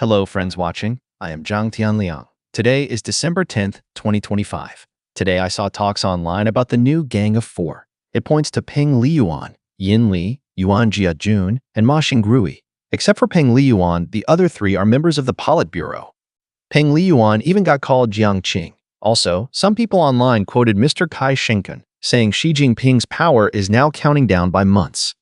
Hello, friends watching. I am Zhang Tianliang. Today is December 10th, 2025. Today I saw talks online about the new Gang of Four. It points to Peng Liyuan, Yin Li, Yuan Jiajun, and Ma Xingrui. Except for Peng Liyuan, the other three are members of the Politburo. Peng Liyuan even got called Jiang Qing. Also, some people online quoted Mr. Kai Shenken, saying Xi Jinping's power is now counting down by months.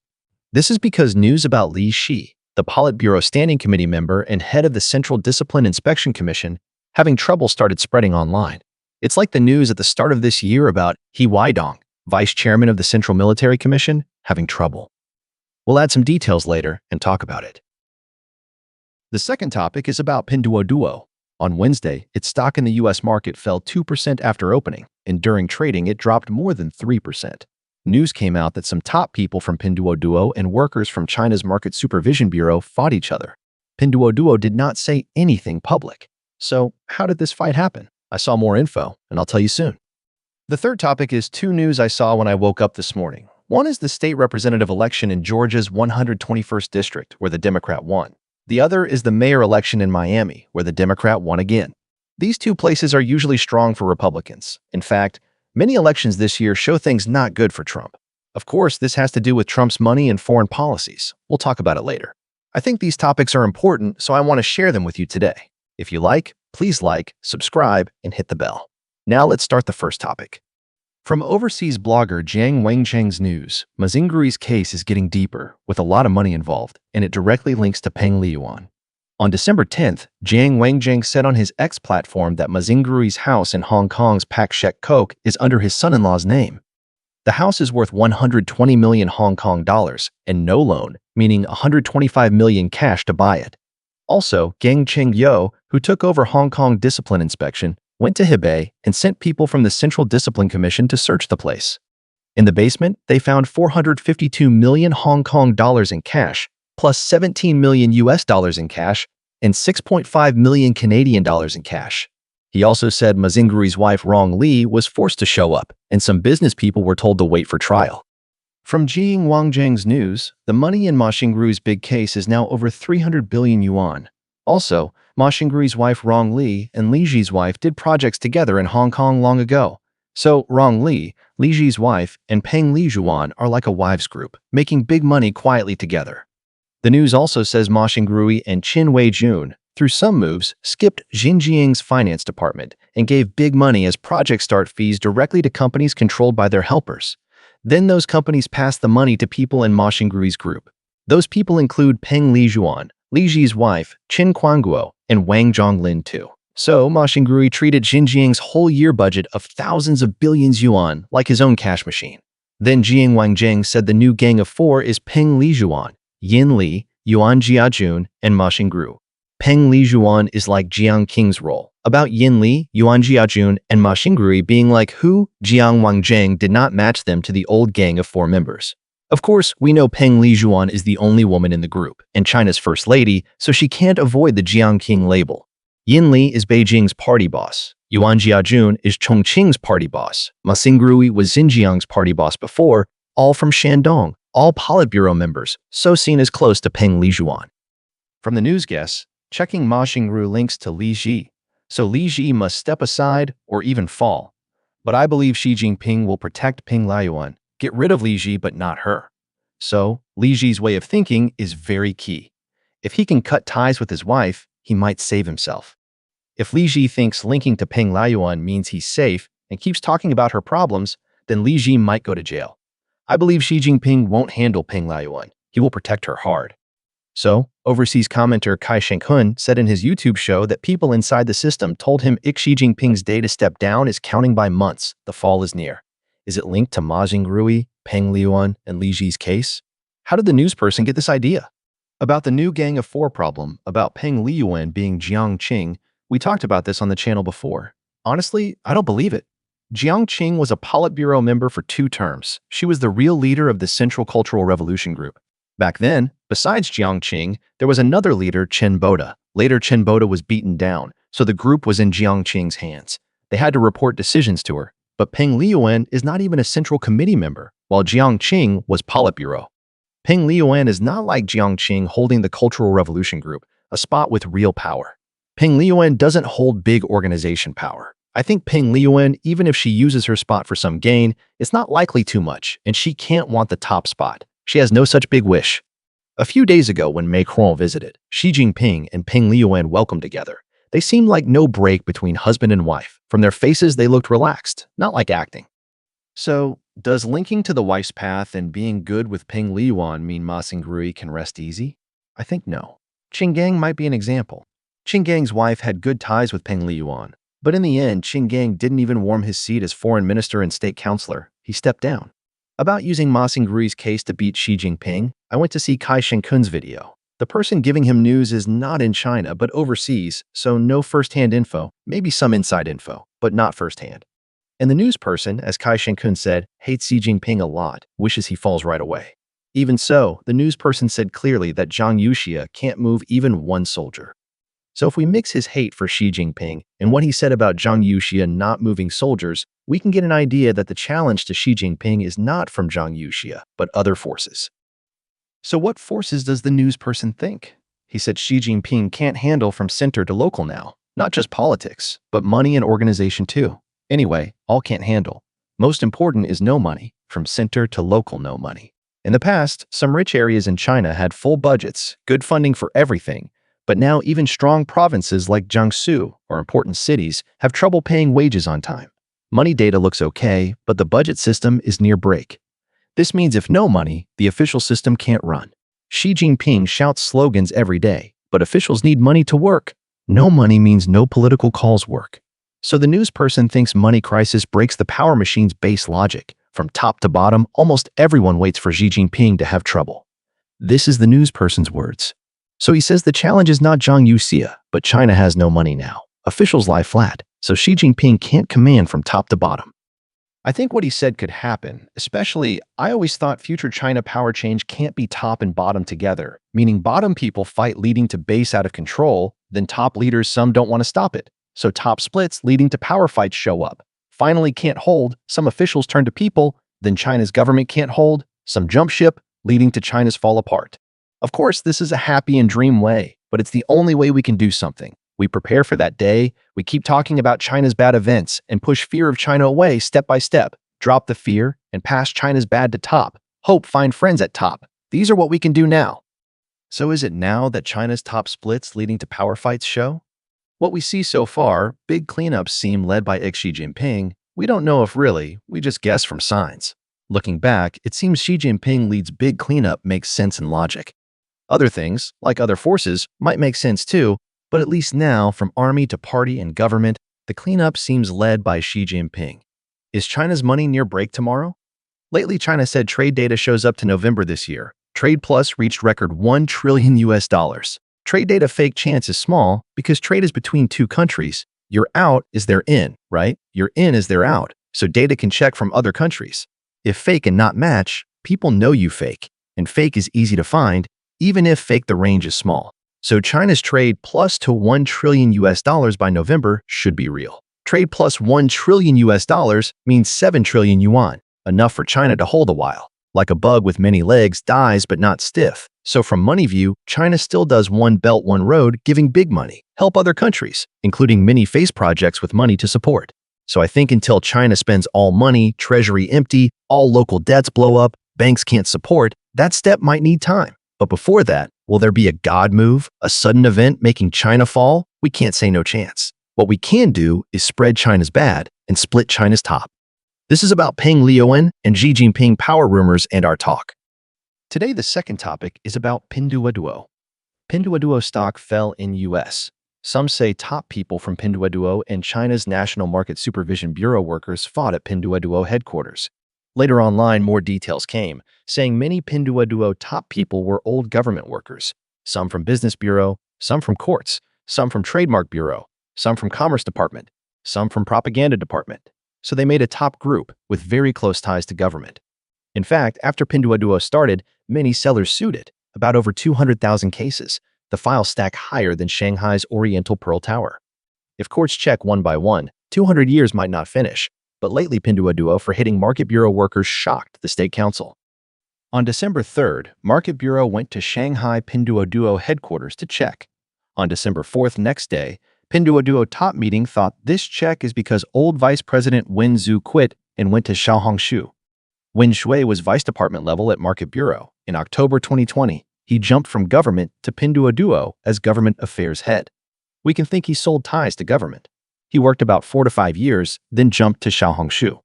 This is because news about Li Shi, the Politburo Standing Committee member and head of the Central Discipline Inspection Commission, having trouble started spreading online. It's like the news at the start of this year about He Weidong, vice chairman of the Central Military Commission, having trouble. We'll add some details later and talk about it. The second topic is about Pinduoduo. On Wednesday, its stock in the U.S. market fell 2% after opening, and during trading it dropped more than 3%. News came out that some top people from Pinduoduo and workers from China's Market Supervision Bureau fought each other. Pinduoduo did not say anything public. So, how did this fight happen? I saw more info, and I'll tell you soon. The third topic is two news I saw when I woke up this morning. One is the state representative election in Georgia's 121st district, where the Democrat won. The other is the mayor election in Miami, where the Democrat won again. These two places are usually strong for Republicans. In fact, many elections this year show things not good for Trump. Of course, this has to do with Trump's money and foreign policies. We'll talk about it later. I think these topics are important, so I want to share them with you today. If you please like, subscribe, and hit the bell. Now let's start the first topic. From overseas blogger Jiang Wangcheng's news, Ma Xingrui's case is getting deeper, with a lot of money involved, and it directly links to Peng Liyuan. On December 10th, Jiang Wangcheng said on his X platform that Ma Xingrui's house in Hong Kong's Pak Shek Kok is under his son-in-law's name. The house is worth 120 million Hong Kong dollars and no loan, meaning 125 million cash to buy it. Also, Gang Cheng-yo, who took over Hong Kong discipline inspection, went to Hebei and sent people from the Central Discipline Commission to search the place. In the basement, they found 452 million Hong Kong dollars in cash, plus 17 million US dollars in cash, and 6.5 million Canadian dollars in cash. He also said Ma Xingrui's wife Rong Li was forced to show up, and some business people were told to wait for trial. From Jiang Wangcheng's news, the money in Ma Xingrui's big case is now over 300 billion yuan. Also, Ma Xingrui's wife Rong Li and Li Ji's wife did projects together in Hong Kong long ago. So Rong Li, Li Ji's wife, and Peng Liyuan are like a wives group, making big money quietly together. The news also says Ma Xingrui and Qin Weijun, through some moves, skipped Xinjiang's finance department and gave big money as project start fees directly to companies controlled by their helpers. Then those companies passed the money to people in Ma Xingrui's group. Those people include Peng Liyuan, Li Ji's wife, Qin Quanguo, and Wang Zhonglin too. So Ma Xingrui treated Xinjiang's whole year budget of thousands of billions yuan like his own cash machine. Then Jiang Wangcheng said the new Gang of Four is Peng Liyuan, Yin Li, Yuan Jiajun, and Ma Xingrui. Peng Liyuan is like Jiang Qing's role, about Yin Li, Yuan Jiajun, and Ma Xingrui being like who Jiang Wangcheng did not match them to the old Gang of Four members. Of course, we know Peng Liyuan is the only woman in the group and China's first lady, so she can't avoid the Jiang Qing label. Yin Li is Beijing's party boss. Yuan Jiajun is Chongqing's party boss. Ma Xingrui was Xinjiang's party boss before, all from Shandong, all Politburo members, so seen as close to Peng Liyuan. From the news guests, checking Ma Xingrui links to Li Ji, so Li Ji must step aside or even fall. But I believe Xi Jinping will protect Peng Liyuan, get rid of Li Ji but not her. So, Li Ji's way of thinking is very key. If he can cut ties with his wife, he might save himself. If Li Ji thinks linking to Peng Liyuan means he's safe and keeps talking about her problems, then Li Ji might go to jail. I believe Xi Jinping won't handle Peng Liyuan. He will protect her hard. So, overseas commenter Kai Shenken said in his YouTube show that people inside the system told him Xi Jinping's day to step down is counting by months. The fall is near. Is it linked to Ma Xingrui, Peng Liyuan, and Li Ji's case? How did the news person get this idea? About the new Gang of Four problem, about Peng Liyuan being Jiang Qing, we talked about this on the channel before. Honestly, I don't believe it. Jiang Qing was a Politburo member for 2 terms. She was the real leader of the Central Cultural Revolution group. Back then, besides Jiang Qing, there was another leader, Chen Boda. Later, Chen Boda was beaten down, so the group was in Jiang Qing's hands. They had to report decisions to her. But Peng Liyuan is not even a Central Committee member, while Jiang Qing was Politburo. Peng Liyuan is not like Jiang Qing holding the Cultural Revolution group, a spot with real power. Peng Liyuan doesn't hold big organization power. I think Peng Liyuan, even if she uses her spot for some gain, it's not likely too much, and she can't want the top spot. She has no such big wish. A few days ago when Macron visited, Xi Jinping and Peng Liyuan welcomed together. They seemed like no break between husband and wife. From their faces, they looked relaxed, not like acting. So, does linking to the wife's path and being good with Peng Liyuan mean Ma Xingrui can rest easy? I think no. Qin Gang might be an example. Qin Gang's wife had good ties with Peng Liyuan, but in the end, Qin Gang didn't even warm his seat as foreign minister and state counselor. He stepped down. About using Ma Xingrui's case to beat Xi Jinping, I went to see Kai Shenkun's video. The person giving him news is not in China, but overseas, so no first-hand info, maybe some inside info, but not first-hand. And the news person, as Kai Shenkun said, hates Xi Jinping a lot, wishes he falls right away. Even so, the news person said clearly that Zhang Yuxia can't move even one soldier. So if we mix his hate for Xi Jinping and what he said about Zhang Yuxia not moving soldiers, we can get an idea that the challenge to Xi Jinping is not from Zhang Yuxia, but other forces. So what forces does the news person think? He said Xi Jinping can't handle from center to local now, not just politics, but money and organization too. Anyway, all can't handle. Most important is no money, from center to local no money. In the past, some rich areas in China had full budgets, good funding for everything, but now even strong provinces like Jiangsu, or important cities, have trouble paying wages on time. Money data looks okay, but the budget system is near break. This means if no money, the official system can't run. Xi Jinping shouts slogans every day, but officials need money to work. No money means no political calls work. So the news person thinks money crisis breaks the power machine's base logic. From top to bottom, almost everyone waits for Xi Jinping to have trouble. This is the news person's words. So he says the challenge is not Zhang Yuxia, but China has no money now. Officials lie flat, so Xi Jinping can't command from top to bottom. I think what he said could happen, especially I always thought future China power change can't be top and bottom together, meaning bottom people fight leading to base out of control, then top leaders some don't want to stop it. So top splits leading to power fights show up. Finally can't hold, some officials turn to people, then China's government can't hold, some jump ship, leading to China's fall apart. Of course, this is a happy and dream way, but it's the only way we can do something. We prepare for that day, we keep talking about China's bad events and push fear of China away step by step, drop the fear and pass China's bad to top, hope find friends at top. These are what we can do now. So is it now that China's top splits leading to power fights show? What we see so far, big cleanups seem led by Xi Jinping. We don't know if really, we just guess from signs. Looking back, it seems Xi Jinping leads big cleanup makes sense and logic. Other things, like other forces, might make sense too, but at least now, from army to party and government, the cleanup seems led by Xi Jinping. Is China's money near break tomorrow? Lately, China said trade data shows up to November this year. Trade plus reached record $1 trillion. Trade data fake chance is small because trade is between two countries. Your out is their in, right? Your in is their out, so data can check from other countries. If fake and not match, people know you fake, and fake is easy to find, even if fake the range is small. So China's trade plus to $1 trillion by November should be real. Trade plus $1 trillion means 7 trillion yuan, enough for China to hold a while. Like a bug with many legs, dies but not stiff. So from money view, China still does one belt, one road, giving big money, help other countries, including many face projects with money to support. So I think until China spends all money, treasury empty, all local debts blow up, banks can't support, that step might need time. But before that, will there be a God move, a sudden event making China fall? We can't say no chance. What we can do is spread China's bad and split China's top. This is about Peng Liyuan and Xi Jinping power rumors and our talk. Today, the second topic is about Pinduoduo. Pinduoduo stock fell in US. Some say top people from Pinduoduo and China's National Market Supervision Bureau workers fought at Pinduoduo headquarters. Later online, more details came, saying many Pinduoduo top people were old government workers, some from Business Bureau, some from courts, some from Trademark Bureau, some from Commerce Department, some from Propaganda Department. So they made a top group with very close ties to government. In fact, after Pinduoduo started, many sellers sued it, about over 200,000 cases. The files stack higher than Shanghai's Oriental Pearl Tower. If courts check one by one, 200 years might not finish, but lately Pinduoduo for hitting Market Bureau workers shocked the State Council. On December 3rd, Market Bureau went to Shanghai Pinduoduo headquarters to check. On December 4th, next day, Pinduoduo top meeting thought this check is because old Vice President Wen Zhu quit and went to Xiaohongshu. Wen Shui was vice department level at Market Bureau. In October 2020, he jumped from government to Pinduoduo as government affairs head. We can think he sold ties to government. He worked about 4 to 5 years, then jumped to Xiaohongshu.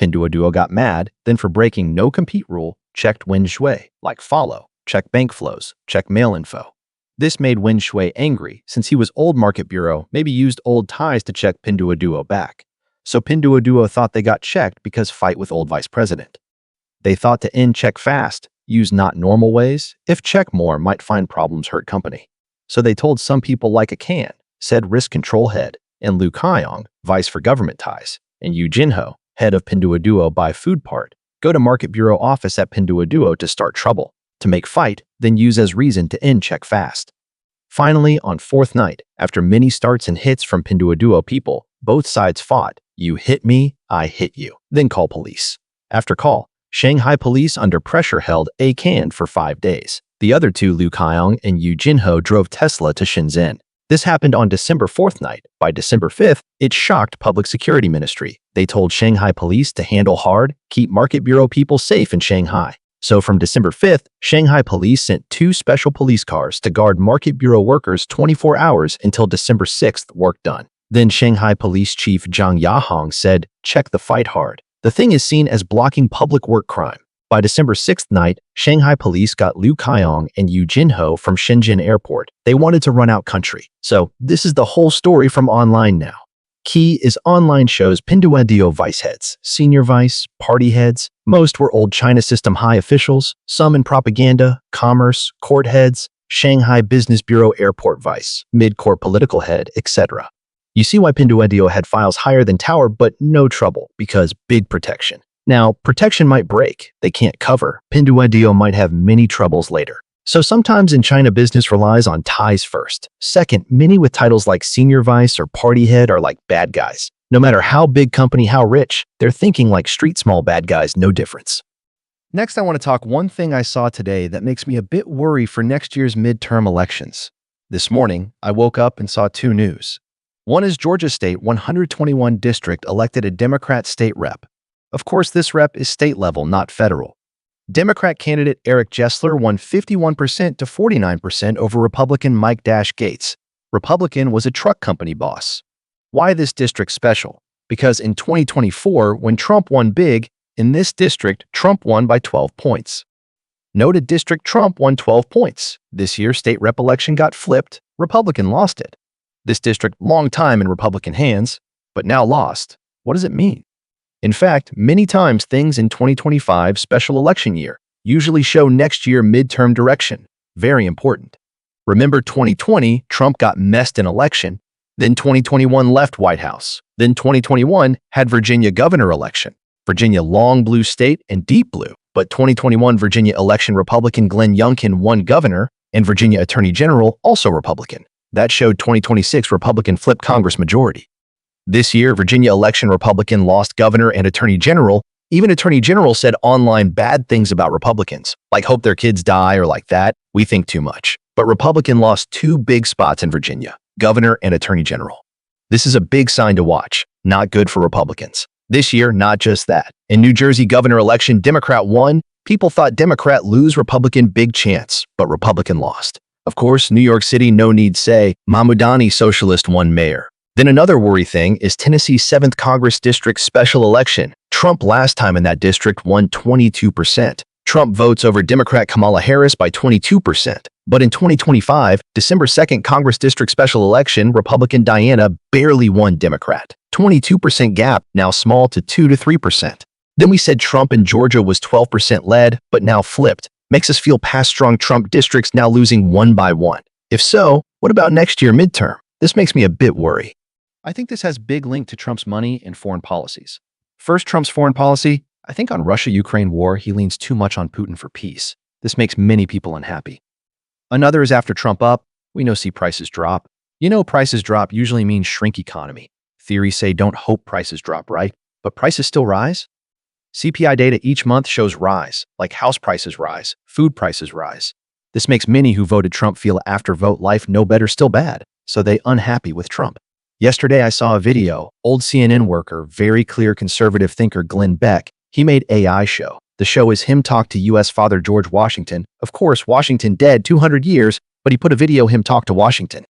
Pinduoduo got mad, then for breaking no-compete rule, checked Wen Shui, like follow, check bank flows, check mail info. This made Wen Shui angry since he was old Market Bureau, maybe used old ties to check Pinduoduo back. So Pinduoduo thought they got checked because fight with old vice president. They thought to end check fast, use not normal ways, if check more might find problems hurt company. So they told some people like a can, said risk control head, and Liu Kaiyong, vice for government ties, and Yu Jinho, head of Pinduoduo buy food part, go to Market Bureau office at Pinduoduo to start trouble, to make fight, then use as reason to end check fast. Finally, on fourth night, after many starts and hits from Pinduoduo people, both sides fought, you hit me, I hit you, then call police. After call, Shanghai police under pressure held a can for 5 days. The other two, Liu Kaiyong and Yu Jinho, drove Tesla to Shenzhen. This happened on December 4th night. By December 5th, it shocked Public Security Ministry. They told Shanghai police to handle hard, keep Market Bureau people safe in Shanghai. So from December 5th, Shanghai police sent 2 special police cars to guard Market Bureau workers 24 hours until December 6th, work done. Then Shanghai Police Chief Zhang Yahong said, check the fight hard. The thing is seen as blocking public work crime. By December 6th night, Shanghai police got Liu Kaiyong and Yu Jinho from Shenzhen airport. They wanted to run out country. So this is the whole story from online now. Key is online shows Pinduoduo vice heads, senior vice, party heads. Most were old China system high officials, some in propaganda, commerce, court heads, Shanghai Business Bureau airport vice, mid-court political head, etc. You see why Pinduoduo had files higher than Tower, but no trouble, because big protection. Now, protection might break, they can't cover. Pinduoduo might have many troubles later. So sometimes in China, business relies on ties first. Second, many with titles like senior vice or party head are like bad guys. No matter how big company, how rich, they're thinking like street small bad guys, no difference. Next, I want to talk one thing I saw today that makes me a bit worried for next year's midterm elections. This morning, I woke up and saw 2 news. One is Georgia State 121 district elected a Democrat state rep. Of course, this rep is state level, not federal. Democrat candidate Eric Jessler won 51% to 49% over Republican Mike Gates. Republican was a truck company boss. Why this district special? Because in 2024, when Trump won big, in this district, Trump won by 12 points. Noted district Trump won 12 points. This year, state rep election got flipped. Republican lost it. This district, long time in Republican hands, but now lost. What does it mean? In fact, many times things in 2025 special election year usually show next year midterm direction. Very important. Remember 2020, Trump got messed in election. Then 2021 left White House. Then 2021 had Virginia governor election. Virginia long blue state and deep blue. But 2021 Virginia election Republican Glenn Youngkin won governor and Virginia Attorney General also Republican. That showed 2026 Republican flip Congress majority. This year, Virginia election Republican lost governor and attorney general. Even attorney general said online bad things about Republicans, like hope their kids die or like that. We think too much. But Republican lost 2 big spots in Virginia, governor and attorney general. This is a big sign to watch. Not good for Republicans. This year, not just that. In New Jersey governor election, Democrat won. People thought Democrat lose, Republican big chance, but Republican lost. Of course, New York City, no need say, Mahmoudani socialist won mayor. Then another worry thing is Tennessee's 7th Congress District special election. Trump last time in that district won 22%. Trump votes over Democrat Kamala Harris by 22%. But in 2025, December 2nd Congress District special election, Republican Diana barely won Democrat. 22% gap, now small to 2 to 3%. Then we said Trump in Georgia was 12% led, but now flipped. Makes us feel past strong Trump districts now losing 1 by 1. If so, what about next year midterm? This makes me a bit worried. I think this has big link to Trump's money and foreign policies. First, Trump's foreign policy. I think on Russia-Ukraine war, he leans too much on Putin for peace. This makes many people unhappy. Another is after Trump up, we know see prices drop. You know prices drop usually means shrink economy. Theories say don't hope prices drop, right? But prices still rise? CPI data each month shows rise, like house prices rise, food prices rise. This makes many who voted Trump feel after vote life no better still bad, so they unhappy with Trump. Yesterday I saw a video, old CNN worker, very clear conservative thinker Glenn Beck, he made AI show. The show is him talk to US Father George Washington. Of course, Washington dead 200 years, but he put a video him talk to Washington.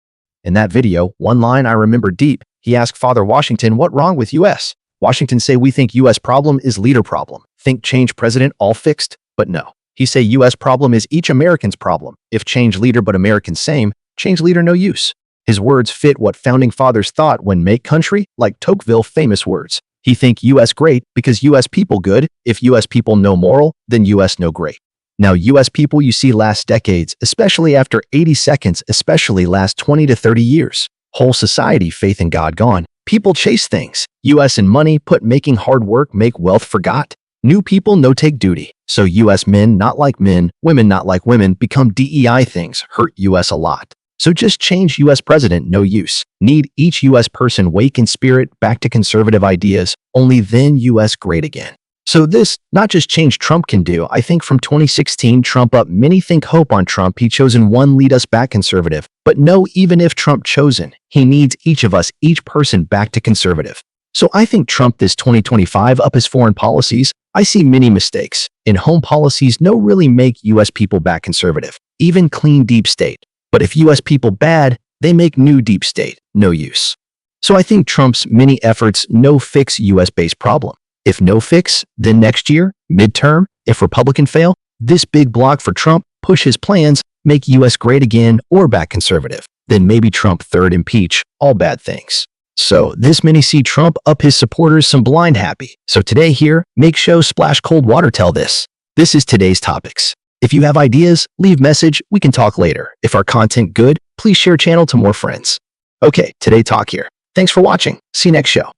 In that video, one line I remember deep, he asked Father Washington what wrong with US. Washington say we think US problem is leader problem. Think change president all fixed? But no. He say US problem is each American's problem. If change leader but Americans same, change leader no use. His words fit what founding fathers thought when make country, like Tocqueville famous words. He think US great because US people good. If US people no moral, then US no great. Now US people you see last decades, especially after 80 seconds, especially last 20 to 30 years. Whole society faith in God gone. People chase things. US and money put making hard work make wealth forgot. New people no take duty. So US men not like men, women not like women become DEI things hurt US a lot. So just change US president no use. Need each US person wake in spirit back to conservative ideas. Only then US great again. So this, not just change Trump can do. I think from 2016 Trump up many think hope on Trump he chosen one lead us back conservative. But no, even if Trump chosen, he needs each of us, each person back to conservative. So I think Trump this 2025 up his foreign policies. I see many mistakes. In home policies no really make US people back conservative. Even clean deep state. But if US people bad, they make new deep state, no use. So I think Trump's many efforts no fix US-based problem. If no fix, then next year, midterm, if Republican fail, this big block for Trump push his plans, make US great again or back conservative. Then maybe Trump third impeach, all bad things. So this many see Trump up his supporters some blind happy. So today here, make show splash cold water tell this. This is today's topics. If you have ideas, leave message, we can talk later. If our content good, please share channel to more friends. Okay, today talk here. Thanks for watching. See you next show.